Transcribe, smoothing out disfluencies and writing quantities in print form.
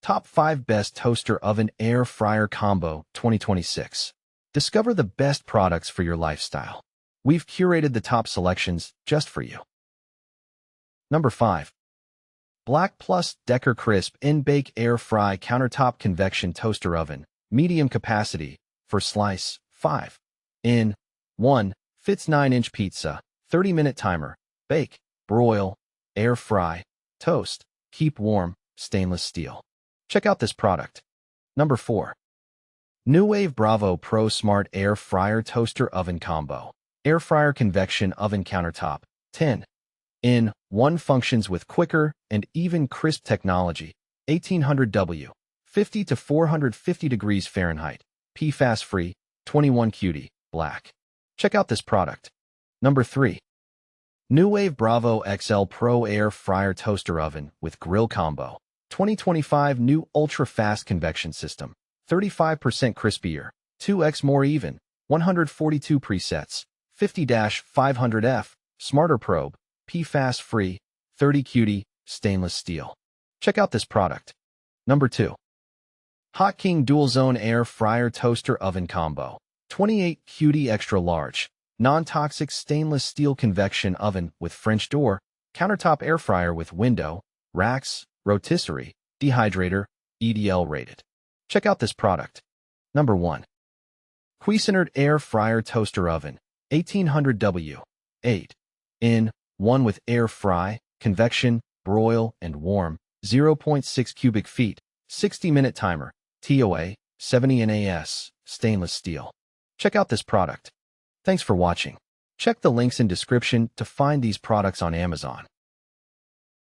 Top 5 Best Toaster Oven Air Fryer Combo 2026. Discover the best products for your lifestyle. We've curated the top selections just for you. Number 5. Black Plus Decker Crisp In-Bake Air Fry Countertop Convection Toaster Oven. Medium capacity. For slice, 5. In. 1. Fits 9-inch pizza. 30-minute timer. Bake. Broil. Air fry. Toast. Keep warm. Stainless steel. Check out this product. Number 4. Nuwave Bravo Pro Smart Air Fryer Toaster Oven Combo. Air Fryer Convection Oven Countertop. 10. In. 1 functions with quicker and even crisp technology. 1800 W. 50 to 450 degrees Fahrenheit. PFAS-Free. 21 Cutie. Black. Check out this product. Number 3. Nuwave Bravo XL Pro Air Fryer Toaster Oven with Grill Combo. 2025 new ultra-fast convection system. 35% crispier. 2x more even. 142 presets. 50-500F. Smarter probe. PFAS-free. 30 Cutie. Stainless steel. Check out this product. Number 2. HotKing Dual Zone Air Fryer Toaster Oven Combo. 28 Cutie Extra Large. Non-toxic stainless steel convection oven with French door. Countertop air fryer with window. Racks. Rotisserie. Dehydrator. EDL rated. Check out this product. Number 1. Cuisinart Air Fryer Toaster Oven. 1800 W. 8. In. 1 with air fry, convection, broil, and warm. 0.6 cubic feet. 60-minute timer. TOA. 70 NAS. Stainless steel. Check out this product. Thanks for watching. Check the links in description to find these products on Amazon.